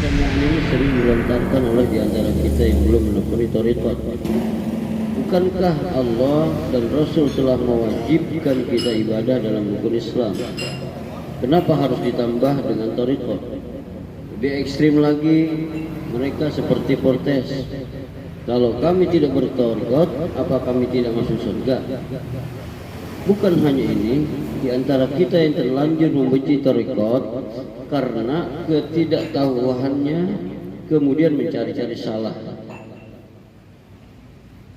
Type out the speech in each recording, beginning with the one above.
Pertanyaan ini sering dilontarkan oleh di antara kita yang belum menekuni thariqat. Bukankah Allah dan Rasul telah mewajibkan kita ibadah dalam rukun Islam? Kenapa harus ditambah dengan thariqat? Lebih ekstrim lagi, mereka seperti protes. Kalau kami tidak berthariqat, apa kami tidak masuk surga? Bukan hanya ini, di antara kita yang terlanjur membenci thariqat karena ketidaktahuannya, kemudian mencari-cari salah.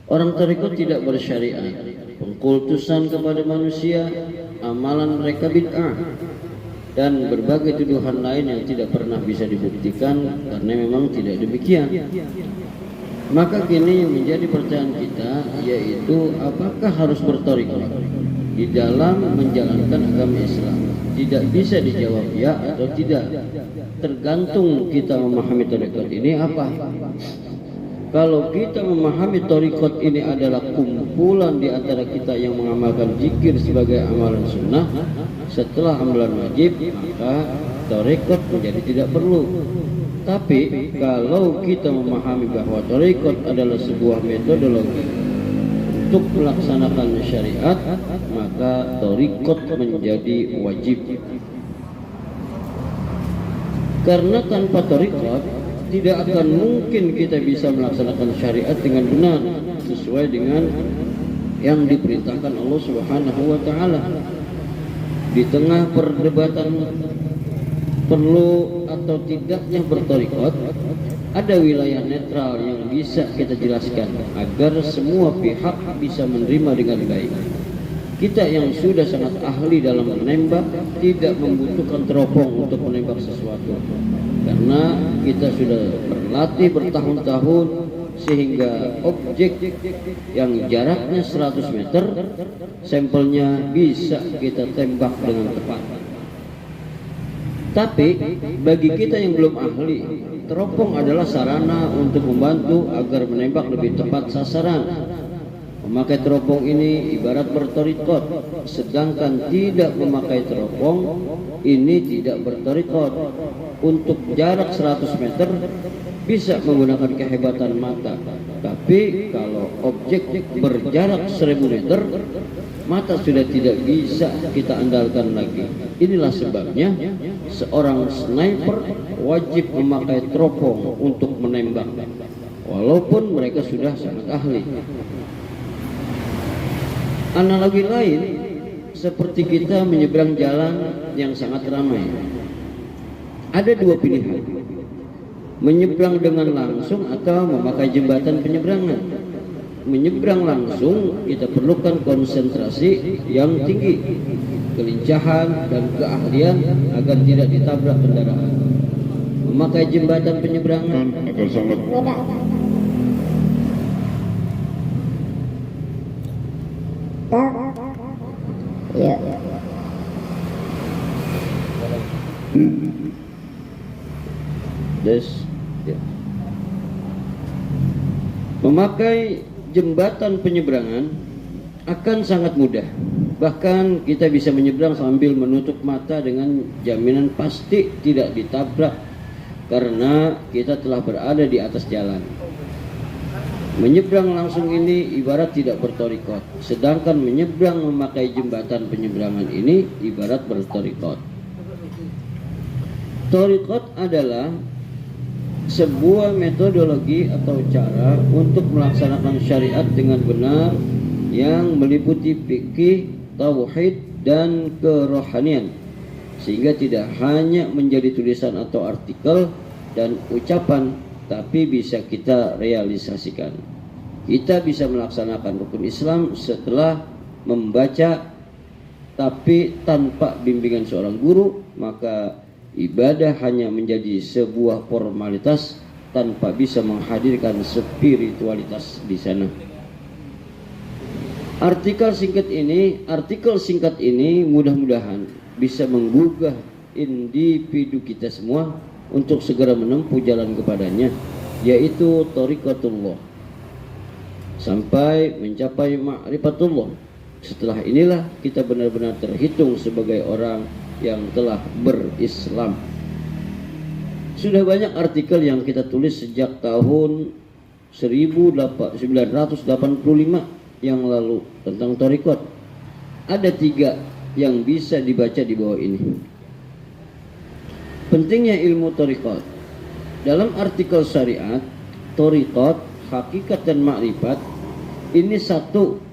Orang thariqat tidak bersyariat, pengkultusan kepada manusia, amalan mereka bid'ah, dan berbagai tuduhan lain yang tidak pernah bisa dibuktikan karena memang tidak demikian. Maka kini yang menjadi pertanyaan kita yaitu apakah harus berthariqat di dalam menjalankan agama Islam? Tidak bisa dijawab ya atau tidak, tergantung kita memahami thariqat ini apa. Kalau kita memahami thariqat ini adalah kumpulan di antara kita yang mengamalkan zikir sebagai amalan sunnah setelah amalan wajib, maka thariqat menjadi tidak perlu. Tapi kalau kita memahami bahwa thariqat adalah sebuah metodologi untuk melaksanakan syariat, maka thariqat menjadi wajib. Karena tanpa thariqat tidak akan mungkin kita bisa melaksanakan syariat dengan benar sesuai dengan yang diperintahkan Allah Subhanahu wa taala. Di tengah perdebatan perlu atau tidaknya berthariqat, ada wilayah netral yang bisa kita jelaskan agar semua pihak bisa menerima dengan baik. Kita yang sudah sangat ahli dalam menembak tidak membutuhkan teropong untuk menembak sesuatu, karena kita sudah berlatih bertahun-tahun sehingga objek yang jaraknya 100 meter sampelnya bisa kita tembak dengan tepat. Tapi bagi kita yang belum ahli, teropong adalah sarana untuk membantu agar menembak lebih tepat sasaran. Memakai teropong ini ibarat berthariqat, sedangkan tidak memakai teropong ini tidak berthariqat. Untuk jarak 100 meter bisa menggunakan kehebatan mata, tapi kalau objek berjarak 1000 meter, mata sudah tidak bisa kita andalkan lagi. Inilah sebabnya seorang sniper wajib memakai teropong untuk menembak, walaupun mereka sudah sangat ahli. Analogi lain seperti kita menyeberang jalan yang sangat ramai. Ada dua pilihan, menyeberang dengan langsung atau memakai jembatan penyeberangan. Menyeberang langsung kita perlukan konsentrasi yang tinggi, kelincahan dan keahlian agar tidak ditabrak kendaraan. Memakai jembatan penyeberangan agar sangat mudah. Ya. Ya. Memakai jembatan penyeberangan akan sangat mudah. Bahkan kita bisa menyeberang sambil menutup mata dengan jaminan pasti tidak ditabrak karena kita telah berada di atas jalan. Menyeberang langsung ini ibarat tidak berthariqat, sedangkan menyeberang memakai jembatan penyeberangan ini ibarat berthariqat. Thariqat adalah sebuah metodologi atau cara untuk melaksanakan syariat dengan benar yang meliputi fikih, tauhid, dan kerohanian, sehingga tidak hanya menjadi tulisan atau artikel dan ucapan, tapi bisa kita realisasikan. Kita bisa melaksanakan rukun Islam setelah membaca, tapi tanpa bimbingan seorang guru, maka ibadah hanya menjadi sebuah formalitas tanpa bisa menghadirkan spiritualitas di sana. Artikel singkat ini mudah-mudahan bisa menggugah individu kita semua untuk segera menempuh jalan kepadanya, yaitu thariqatullah, sampai mencapai ma'rifatullah. Setelah inilah kita benar-benar terhitung sebagai orang yang telah berislam. Sudah banyak artikel yang kita tulis sejak tahun 1985 yang lalu tentang thariqat. Ada 3 yang bisa dibaca di bawah ini. Pentingnya ilmu thariqat. Dalam artikel syariat, thariqat, hakikat dan makrifat, ini satu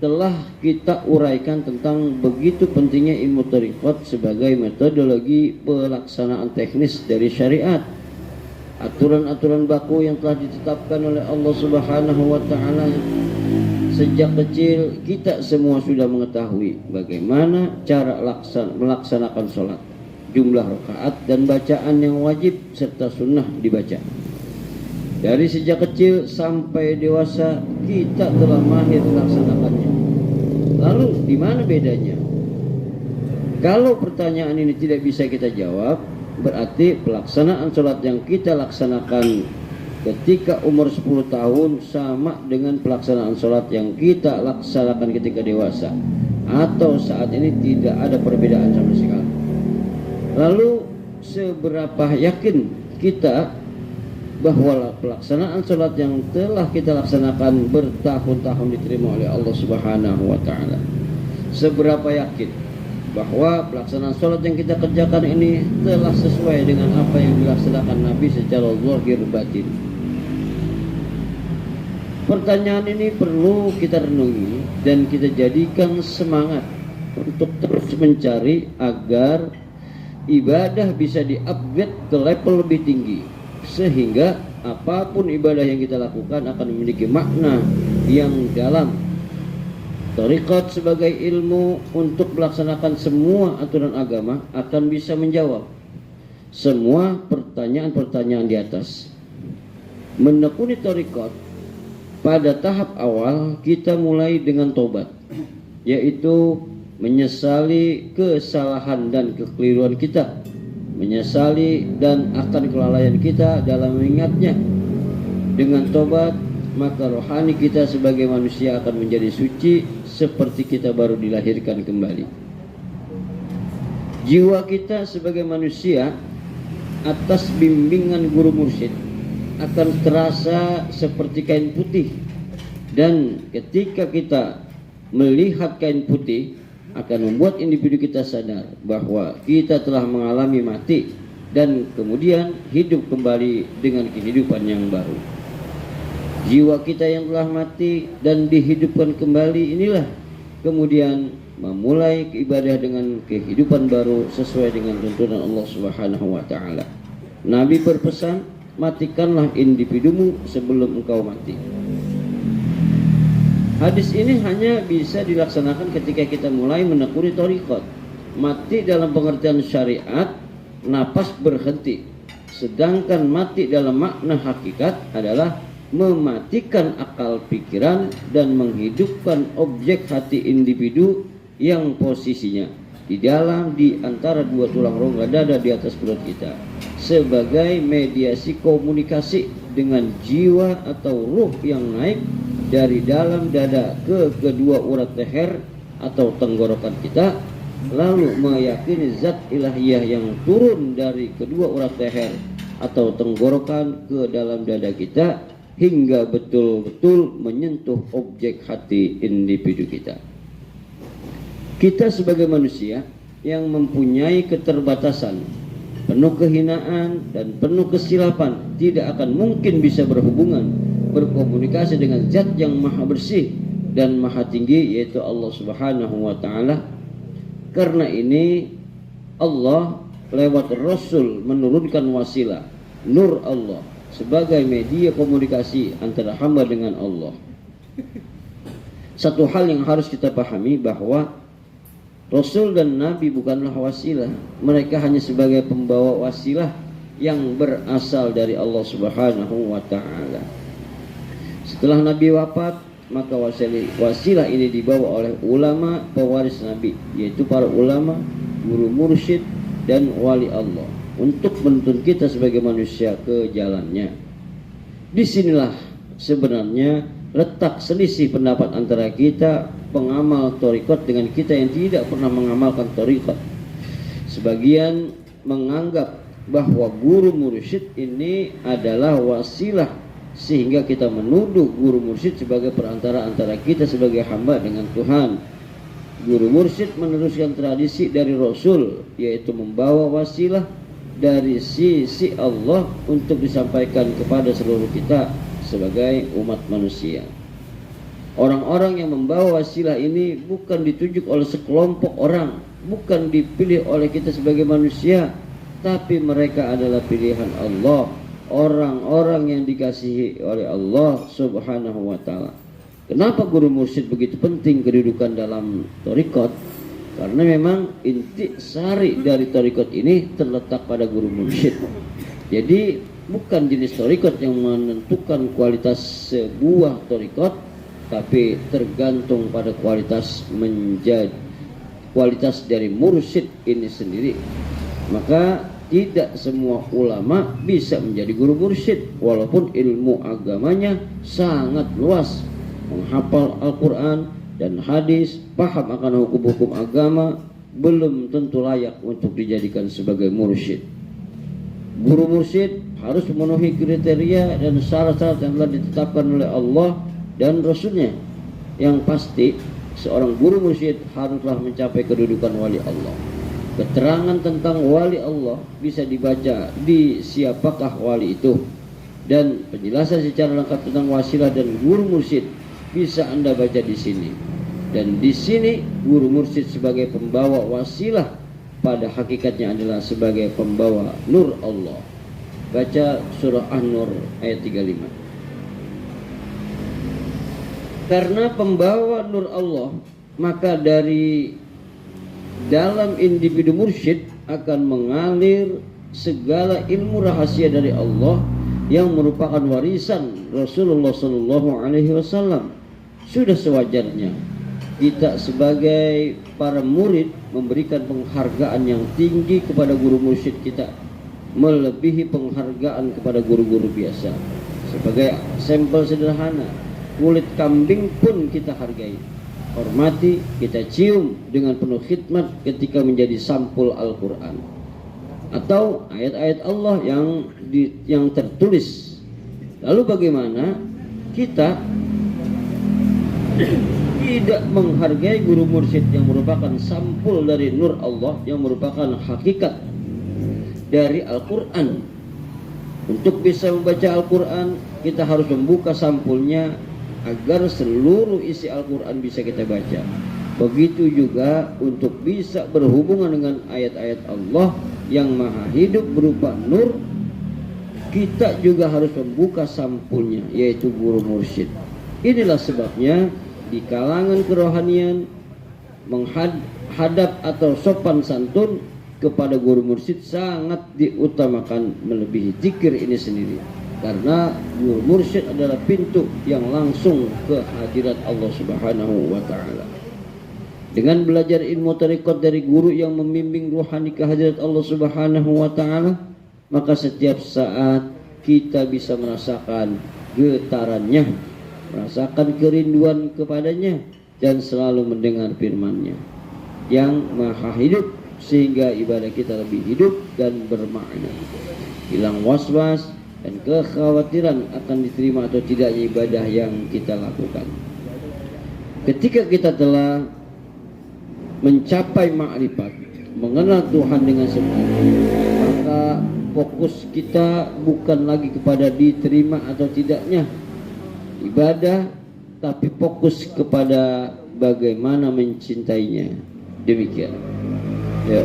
telah kita uraikan tentang begitu pentingnya ilmu thariqat sebagai metodologi pelaksanaan teknis dari syariat. Aturan-aturan baku yang telah ditetapkan oleh Allah Subhanahu wa taala. Sejak kecil kita semua sudah mengetahui bagaimana cara melaksanakan sholat, jumlah rakaat dan bacaan yang wajib serta sunnah dibaca. Dari sejak kecil sampai dewasa kita telah mahir melaksanakannya. Lalu di mana bedanya? Kalau pertanyaan ini tidak bisa kita jawab, berarti pelaksanaan sholat yang kita laksanakan ketika umur 10 tahun sama dengan pelaksanaan sholat yang kita laksanakan ketika dewasa, atau saat ini tidak ada perbedaan sama sekali. Lalu seberapa yakin kita bahwa pelaksanaan sholat yang telah kita laksanakan bertahun-tahun diterima oleh Allah Subhanahu wa taala? Seberapa yakin bahwa pelaksanaan sholat yang kita kerjakan ini telah sesuai dengan apa yang dilaksanakan Nabi secara zahir batin? Pertanyaan ini perlu kita renungi dan kita jadikan semangat untuk terus mencari agar ibadah bisa di-upgrade ke level lebih tinggi, sehingga apapun ibadah yang kita lakukan akan memiliki makna yang dalam. Thariqat sebagai ilmu untuk melaksanakan semua aturan agama akan bisa menjawab semua pertanyaan-pertanyaan di atas. Menekuni thariqat, pada tahap awal kita mulai dengan tobat, yaitu menyesali kesalahan dan kekeliruan kita, menyesali dan akan kelalaian kita dalam mengingatnya. Dengan tobat, maka rohani kita sebagai manusia akan menjadi suci seperti kita baru dilahirkan kembali. Jiwa kita sebagai manusia atas bimbingan guru mursyid akan terasa seperti kain putih, dan ketika kita melihat kain putih akan membuat individu kita sadar bahwa kita telah mengalami mati dan kemudian hidup kembali dengan kehidupan yang baru. Jiwa kita yang telah mati dan dihidupkan kembali inilah kemudian memulai ibadah dengan kehidupan baru sesuai dengan tuntunan Allah Subhanahu wa taala. Nabi berpesan, matikanlah individumu sebelum engkau mati. Hadis ini hanya bisa dilaksanakan ketika kita mulai menekuni thariqat. Mati dalam pengertian syariat, napas berhenti. Sedangkan mati dalam makna hakikat adalah mematikan akal pikiran dan menghidupkan objek hati individu yang posisinya di antara 2 tulang rongga dada di atas perut kita, sebagai mediasi komunikasi dengan jiwa atau ruh yang naik dari dalam dada ke kedua urat leher atau tenggorokan kita, lalu meyakini zat ilahiyah yang turun dari kedua urat leher atau tenggorokan ke dalam dada kita hingga betul-betul menyentuh objek hati individu kita. Kita sebagai manusia yang mempunyai keterbatasan, penuh kehinaan dan penuh kesilapan, tidak akan mungkin bisa berkomunikasi dengan zat yang maha bersih dan maha tinggi, yaitu Allah Subhanahu wa ta'ala. Karena ini Allah lewat Rasul menurunkan wasilah nur Allah sebagai media komunikasi antara hamba dengan Allah. Satu hal yang harus kita pahami bahwa Rasul dan Nabi bukanlah wasilah, mereka hanya sebagai pembawa wasilah yang berasal dari Allah Subhanahu wa ta'ala. Setelah Nabi wafat, maka wasilah ini dibawa oleh ulama pewaris Nabi, yaitu para ulama, guru mursyid dan wali Allah, untuk menuntun kita sebagai manusia ke jalannya. Disinilah sebenarnya letak selisih pendapat antara kita pengamal thariqat dengan kita yang tidak pernah mengamalkan thariqat. Sebagian menganggap bahwa guru mursyid ini adalah wasilah sehingga kita menuduh guru mursyid sebagai perantara antara kita sebagai hamba dengan Tuhan. Guru mursyid meneruskan tradisi dari Rasul, yaitu membawa wasilah dari sisi Allah untuk disampaikan kepada seluruh kita sebagai umat manusia. Orang-orang yang membawa wasilah ini bukan ditunjuk oleh sekelompok orang, bukan dipilih oleh kita sebagai manusia, tapi mereka adalah pilihan Allah, orang-orang yang dikasihi oleh Allah Subhanahu wa ta'ala. Kenapa guru mursyid begitu penting kedudukan dalam thariqat? Karena memang inti sari dari thariqat ini terletak pada guru mursyid. Jadi bukan jenis thariqat yang menentukan kualitas sebuah thariqat, tapi tergantung pada kualitas dari mursyid ini sendiri. Maka tidak semua ulama bisa menjadi guru mursyid, walaupun ilmu agamanya sangat luas, menghafal Al-Quran dan hadis, paham akan hukum-hukum agama, belum tentu layak untuk dijadikan sebagai mursyid. Guru mursyid harus memenuhi kriteria dan syarat-syarat yang telah ditetapkan oleh Allah dan Rasulnya. Yang pasti seorang guru mursyid haruslah mencapai kedudukan wali Allah. Keterangan tentang wali Allah bisa dibaca di siapakah wali itu, dan penjelasan secara lengkap tentang wasilah dan guru mursyid bisa Anda baca di sini. Dan di sini guru mursyid sebagai pembawa wasilah pada hakikatnya adalah sebagai pembawa nur Allah. Baca surah An-Nur ayat 35. Karena pembawa nur Allah, maka dari dalam individu mursyid akan mengalir segala ilmu rahasia dari Allah yang merupakan warisan Rasulullah Sallallahu Alaihi Wasallam. Sudah sewajarnya kita sebagai para murid memberikan penghargaan yang tinggi kepada guru mursyid kita, melebihi penghargaan kepada guru-guru biasa. Sebagai sampel sederhana, kulit kambing pun kita hargai, hormati, kita cium dengan penuh khidmat ketika menjadi sampul Al-Quran atau ayat-ayat Allah yang tertulis. Lalu bagaimana kita tidak menghargai guru mursyid yang merupakan sampul dari nur Allah, yang merupakan hakikat dari Al-Quran? Untuk bisa membaca Al-Quran, kita harus membuka sampulnya agar seluruh isi Al-Quran bisa kita baca. Begitu juga untuk bisa berhubungan dengan ayat-ayat Allah yang maha hidup berupa nur, kita juga harus membuka sampulnya, yaitu guru mursyid. Inilah sebabnya di kalangan kerohanian menghadap atau sopan santun kepada guru mursyid sangat diutamakan melebihi zikir ini sendiri. Karena guru mursyid adalah pintu yang langsung ke hadirat Allah Subhanahu wa ta'ala. Dengan belajar ilmu tariqat dari guru yang membimbing ruhani ke hadirat Allah Subhanahu wa ta'ala, maka setiap saat kita bisa merasakan getarannya, merasakan kerinduan kepadanya, dan selalu mendengar firman-Nya yang maha hidup, sehingga ibadah kita lebih hidup dan bermakna. Hilang was-was dan kekhawatiran akan diterima atau tidaknya ibadah yang kita lakukan. Ketika kita telah mencapai ma'rifat, mengenal Tuhan dengan sebenarnya, maka fokus kita bukan lagi kepada diterima atau tidaknya ibadah, tapi fokus kepada bagaimana mencintainya. Demikian. Ya,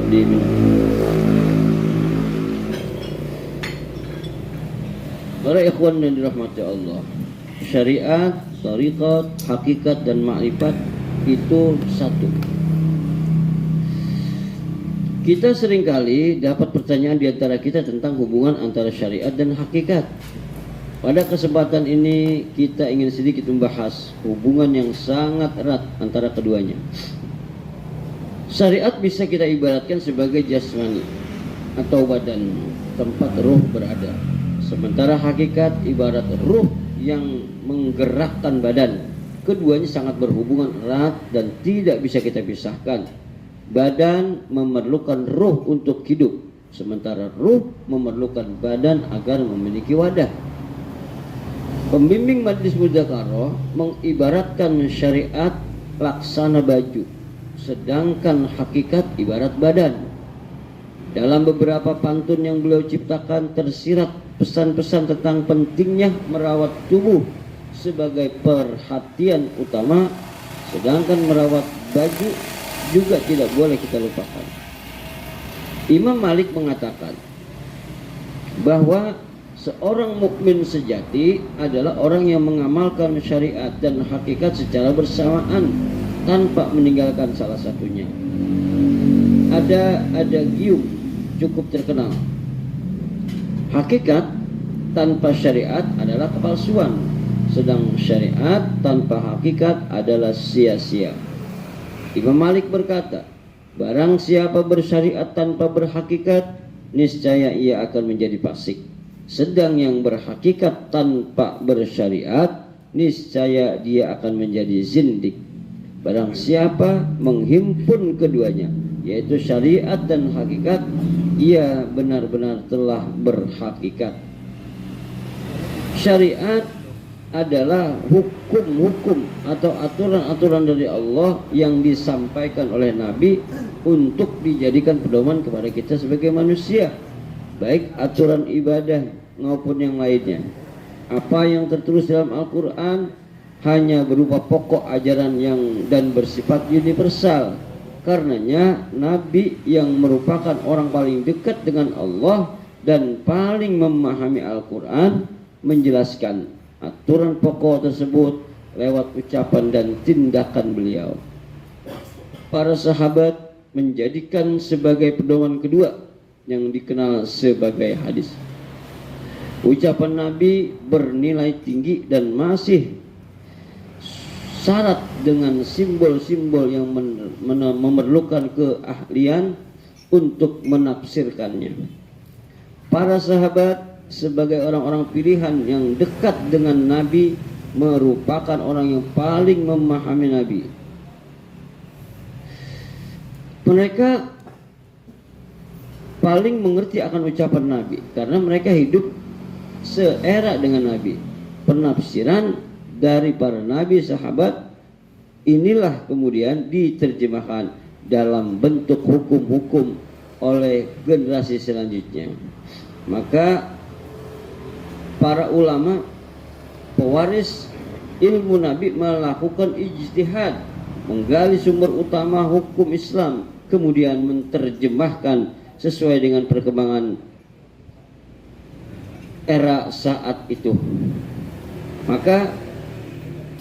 para ikhwan yang dirahmati Allah, syariat, thariqat, hakikat dan ma'rifat itu satu. Kita seringkali dapat pertanyaan di antara kita tentang hubungan antara syariat dan hakikat. Pada kesempatan ini kita ingin sedikit membahas hubungan yang sangat erat antara keduanya. Syariat bisa kita ibaratkan sebagai jasmani atau badan, tempat ruh berada. Sementara hakikat ibarat ruh yang menggerakkan badan. Keduanya sangat berhubungan erat dan tidak bisa kita pisahkan. Badan memerlukan ruh untuk hidup, sementara ruh memerlukan badan agar memiliki wadah. Pembimbing Majlis Mudzakarah mengibaratkan syariat laksana baju, sedangkan hakikat ibarat badan. Dalam beberapa pantun yang beliau ciptakan tersirat pesan-pesan tentang pentingnya merawat tubuh sebagai perhatian utama, sedangkan merawat baju juga tidak boleh kita lupakan. Imam Malik mengatakan bahwa seorang mukmin sejati adalah orang yang mengamalkan syariat dan hakikat secara bersamaan tanpa meninggalkan salah satunya. Ada adagium cukup terkenal. Hakikat tanpa syariat adalah kepalsuan, sedang syariat tanpa hakikat adalah sia-sia. Imam Malik berkata, barang siapa bersyariat tanpa berhakikat, niscaya ia akan menjadi fasik. Sedang yang berhakikat tanpa bersyariat, niscaya dia akan menjadi zindik. Barang siapa menghimpun keduanya, yaitu syariat dan hakikat, ia benar-benar telah berhakikat. Syariat adalah hukum-hukum atau aturan-aturan dari Allah yang disampaikan oleh Nabi untuk dijadikan pedoman kepada kita sebagai manusia, baik aturan ibadah maupun yang lainnya. Apa yang tertulis dalam Al-Quran hanya berupa pokok ajaran yang dan bersifat universal. Karenanya Nabi yang merupakan orang paling dekat dengan Allah dan paling memahami Al-Quran menjelaskan aturan pokok tersebut lewat ucapan dan tindakan beliau. Para sahabat menjadikan sebagai pedoman kedua yang dikenal sebagai hadis. Ucapan Nabi bernilai tinggi dan masih syarat dengan simbol-simbol yang memerlukan keahlian untuk menafsirkannya. Para sahabat sebagai orang-orang pilihan yang dekat dengan Nabi merupakan orang yang paling memahami Nabi. Mereka paling mengerti akan ucapan Nabi karena mereka hidup seera dengan Nabi. Penafsiran dari para nabi sahabat inilah kemudian diterjemahkan dalam bentuk hukum-hukum oleh generasi selanjutnya. Maka para ulama pewaris ilmu Nabi melakukan ijtihad, menggali sumber utama hukum Islam, kemudian menerjemahkan sesuai dengan perkembangan era saat itu. Maka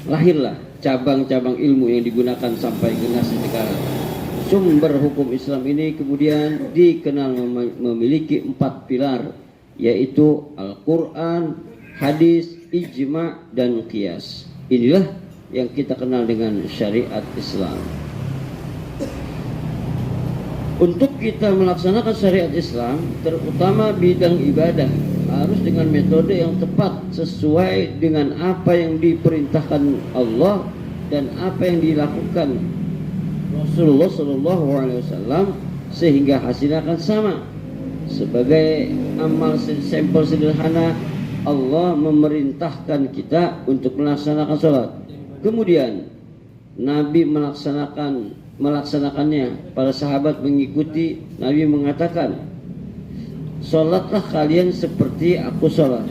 lahirlah cabang-cabang ilmu yang digunakan sampai generasi sekarang. Sumber hukum Islam ini kemudian dikenal memiliki 4 pilar, yaitu Al-Quran, hadis, ijma, dan qiyas. Inilah yang kita kenal dengan syariat Islam. Untuk kita melaksanakan syariat Islam, terutama bidang ibadah, harus dengan metode yang tepat sesuai dengan apa yang diperintahkan Allah dan apa yang dilakukan Rasulullah SAW, sehingga hasilnya akan sama. Sebagai amal sampel sederhana, Allah memerintahkan kita untuk melaksanakan sholat. Kemudian Nabi melaksanakannya. Para sahabat mengikuti. Nabi mengatakan, sholatlah kalian seperti aku sholat.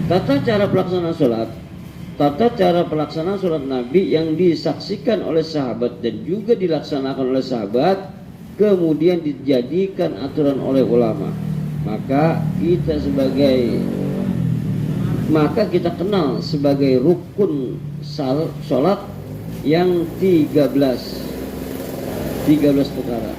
Tata cara pelaksanaan sholat Nabi yang disaksikan oleh sahabat dan juga dilaksanakan oleh sahabat, kemudian dijadikan aturan oleh ulama. Maka kita kenal sebagai rukun sholat yang 13 perkara.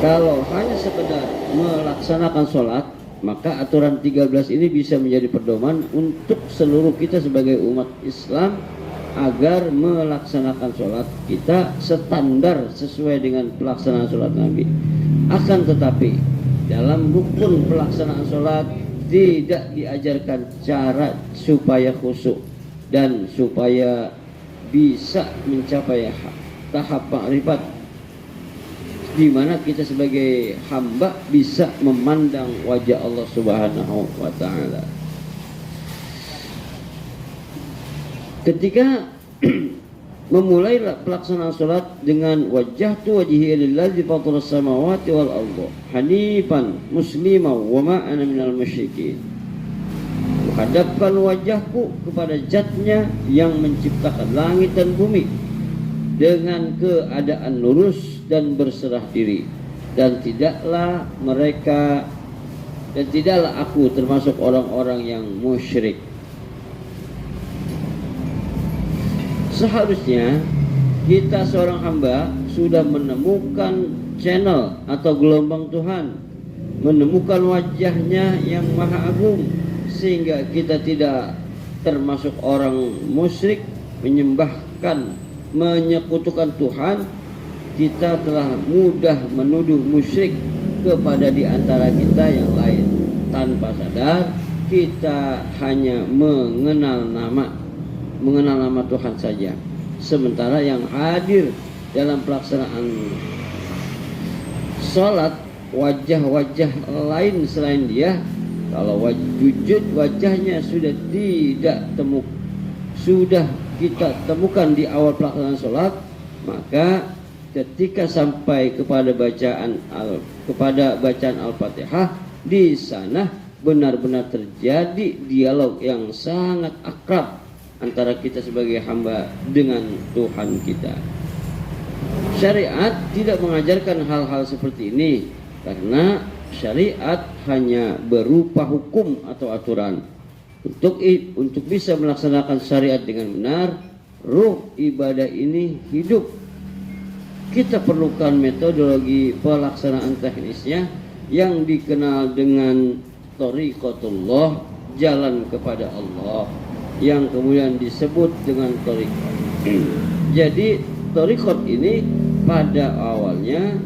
Kalau hanya sekedar melaksanakan sholat, maka aturan 13 ini bisa menjadi pedoman untuk seluruh kita sebagai umat Islam agar melaksanakan sholat kita standar sesuai dengan pelaksanaan sholat Nabi. Akan tetapi dalam rukun pelaksanaan sholat tidak diajarkan cara supaya khusyuk dan supaya bisa mencapai tahap ma'rifat di mana kita sebagai hamba bisa memandang wajah Allah Subhanahu wa taala. Ketika memulai pelaksanaan salat dengan wajjahtu wajhi lillazi fataras samawati wal arda hanifan musliman wa ma ana minal musyrikin. Hadapkan wajahku kepada Zatnya yang menciptakan langit dan bumi dengan keadaan lurus dan berserah diri, dan tidaklah aku termasuk orang-orang yang musyrik. Seharusnya kita seorang hamba sudah menemukan channel atau gelombang Tuhan, menemukan wajahnya yang maha agung, sehingga kita tidak termasuk orang musyrik menyekutukan Tuhan. Kita telah mudah menuduh musyrik kepada di antara kita yang lain. Tanpa sadar kita hanya mengenal nama Tuhan saja, sementara yang hadir dalam pelaksanaan sholat wajah-wajah lain selain Dia. Kalau wujud wajahnya sudah kita temukan di awal pelaksanaan sholat, maka ketika sampai kepada bacaan Al-Fatihah, di sana benar-benar terjadi dialog yang sangat akrab antara kita sebagai hamba dengan Tuhan kita. Syariat tidak mengajarkan hal-hal seperti ini karena syariat hanya berupa hukum atau aturan. Untuk bisa melaksanakan syariat dengan benar, ruh ibadah ini hidup. Kita perlukan metodologi pelaksanaan teknisnya yang dikenal dengan thariqatullah, jalan kepada Allah, yang kemudian disebut dengan thariqat. Jadi thariqat ini pada awalnya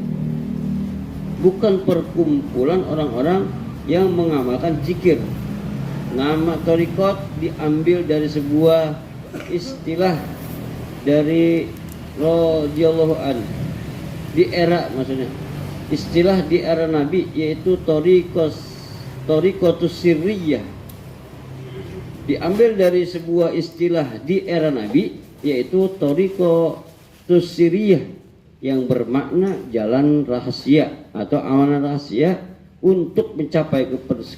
bukan perkumpulan orang-orang yang mengamalkan zikir. Nama thariqat diambil dari sebuah istilah dari radhiyallahu anhu di era, maksudnya istilah di era Nabi, yaitu thariqatus sirriyah, diambil dari sebuah istilah di era Nabi, yaitu thariqatus sirriyah yang bermakna jalan rahasia atau amalan rahasia untuk mencapai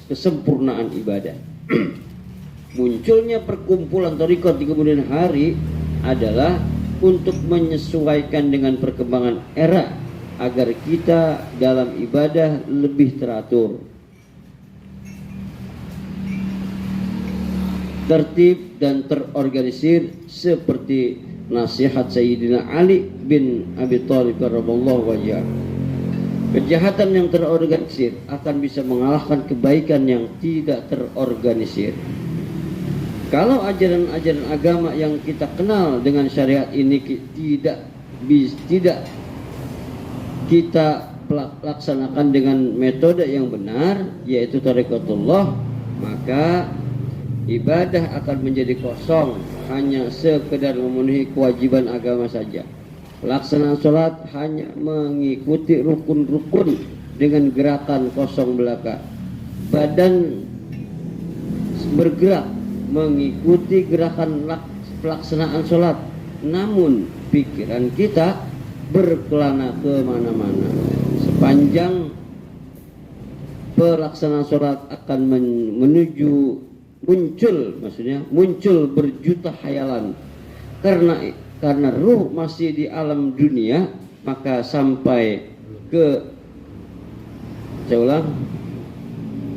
kesempurnaan ibadah. Munculnya perkumpulan thariqat di kemudian hari adalah untuk menyesuaikan dengan perkembangan era agar kita dalam ibadah lebih teratur, tertib dan terorganisir seperti nasihat Sayyidina Ali bin Abi Thalib radhiyallahu anhu. Kejahatan yang terorganisir akan bisa mengalahkan kebaikan yang tidak terorganisir. Kalau ajaran-ajaran agama yang kita kenal dengan syariat ini tidak kita laksanakan dengan metode yang benar, yaitu thariqatullah, maka ibadah akan menjadi kosong, hanya sekedar memenuhi kewajiban agama saja. Pelaksanaan sholat hanya mengikuti rukun-rukun dengan gerakan kosong belaka. Badan bergerak mengikuti gerakan pelaksanaan sholat, namun pikiran kita berkelana kemana-mana. Sepanjang pelaksanaan sholat akan muncul berjuta hayalan. Karena ruh masih di alam dunia, maka sampai ke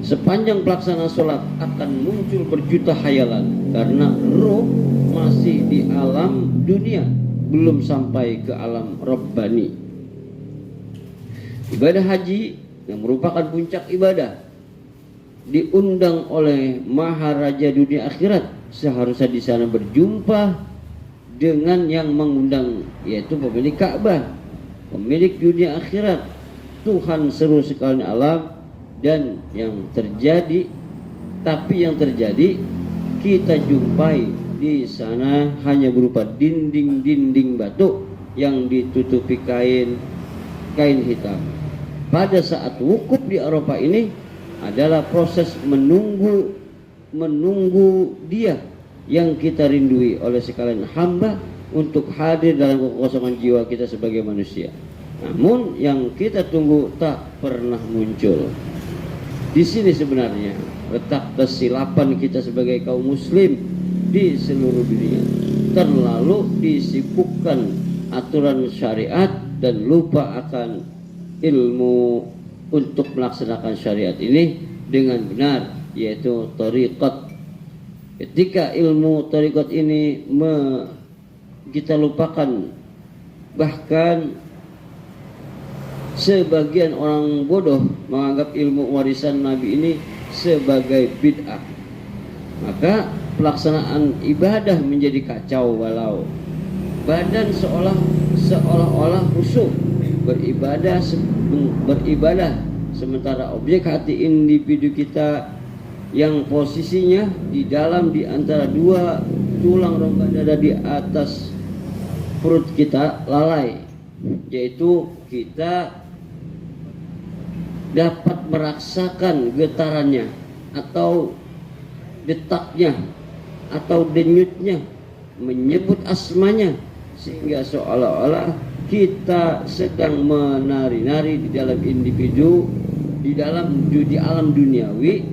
sepanjang pelaksanaan sholat akan muncul berjuta hayalan, karena ruh masih di alam dunia, belum sampai ke alam Rabbani. Ibadah haji yang merupakan puncak ibadah diundang oleh Maharaja dunia akhirat, seharusnya di sana berjumpa dengan yang mengundang, yaitu pemilik Ka'bah, pemilik dunia akhirat, Tuhan seluruh sekalian alam. Dan yang terjadi kita jumpai di sana hanya berupa dinding-dinding batu yang ditutupi kain hitam. Pada saat wukuf di Arafah ini adalah proses menunggu dia yang kita rindui oleh sekalian hamba untuk hadir dalam kekosongan jiwa kita sebagai manusia. Namun yang kita tunggu tak pernah muncul. Di sini sebenarnya letak kesilapan kita sebagai kaum muslim di seluruh dunia. Terlalu disibukkan aturan syariat dan lupa akan ilmu untuk melaksanakan syariat ini dengan benar, yaitu thariqat. Ketika ilmu thariqat ini kita lupakan, bahkan sebagian orang bodoh menganggap ilmu warisan Nabi ini sebagai bid'ah, maka pelaksanaan ibadah menjadi kacau balau. Badan seolah-olah khusyuk beribadah sementara objek hati individu kita yang posisinya di antara dua tulang rongga dada di atas perut kita lalai, yaitu kita dapat merasakan getarannya atau detaknya atau denyutnya, menyebut asmanya, sehingga seolah-olah kita sedang menari-nari di dalam individu, di alam duniawi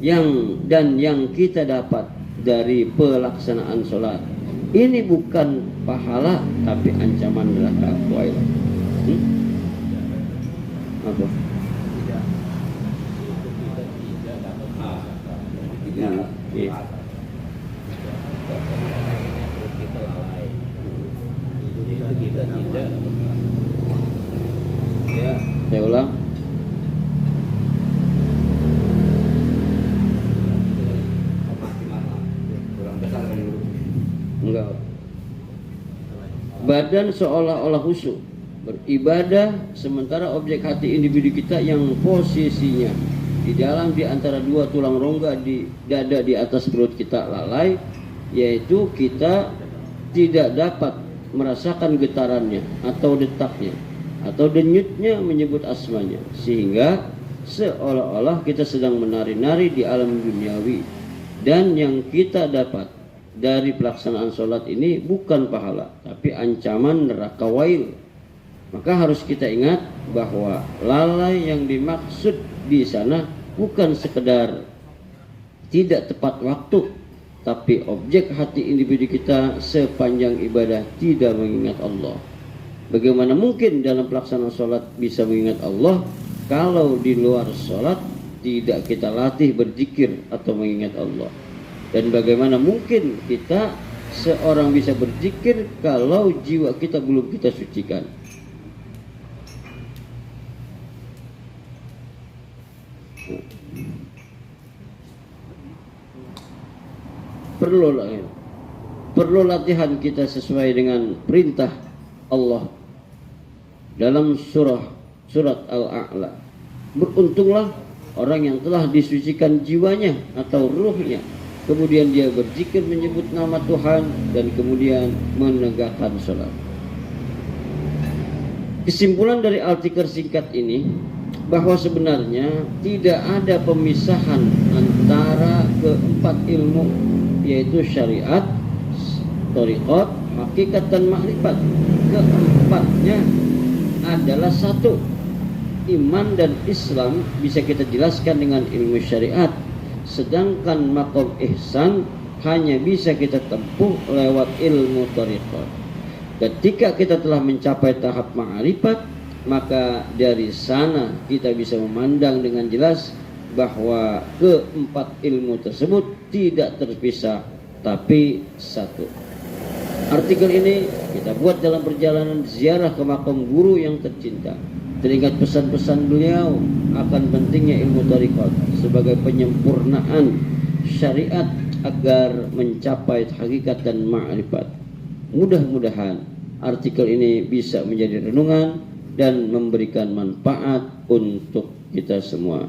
yang kita dapat dari pelaksanaan sholat. Ini bukan pahala tapi ancaman neraka. Apa? Iya. Saya ulang. Enggak. Badan seolah-olah khusyuk beribadah sementara objek hati individu kita yang posisinya di antara dua tulang rongga di dada di atas perut kita lalai, yaitu kita tidak dapat merasakan getarannya atau detaknya atau denyutnya, menyebut asmanya, sehingga seolah-olah kita sedang menari-nari di alam duniawi. Dan yang kita dapat dari pelaksanaan sholat ini bukan pahala tapi ancaman neraka wail. Maka harus kita ingat bahwa lalai yang dimaksud di sana bukan sekedar tidak tepat waktu, tapi objek hati individu kita sepanjang ibadah tidak mengingat Allah. Bagaimana mungkin dalam pelaksanaan sholat bisa mengingat Allah kalau di luar sholat tidak kita latih berzikir atau mengingat Allah? Dan bagaimana mungkin seorang bisa berzikir kalau jiwa kita belum kita sucikan? Perlu latihan kita sesuai dengan perintah Allah dalam surat Al-A'la. Beruntunglah orang yang telah disucikan jiwanya atau ruhnya, kemudian dia berzikir menyebut nama Tuhan dan kemudian menegakkan sholat. Kesimpulan dari artikel singkat ini bahwa sebenarnya tidak ada pemisahan antara keempat ilmu, yaitu syariat, thariqat, hakikat dan makrifat. Keempatnya adalah satu. Iman dan Islam bisa kita jelaskan dengan ilmu syariat, sedangkan maqam ihsan hanya bisa kita tempuh lewat ilmu thariqat. Ketika kita telah mencapai tahap ma'rifat, maka dari sana kita bisa memandang dengan jelas bahwa keempat ilmu tersebut tidak terpisah tapi satu. Artikel ini kita buat dalam perjalanan ziarah ke makam guru yang tercinta. Teringat pesan-pesan beliau akan pentingnya ilmu thariqat sebagai penyempurnaan syariat agar mencapai hakikat dan ma'rifat. Mudah-mudahan artikel ini bisa menjadi renungan dan memberikan manfaat untuk kita semua.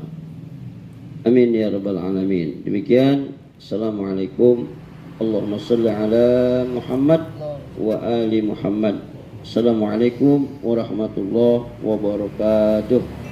Amin ya rabbal alamin. Demikian. Assalamualaikum. Allahumma salli ala Muhammad wa ali Muhammad. Assalamualaikum warahmatullahi wabarakatuh.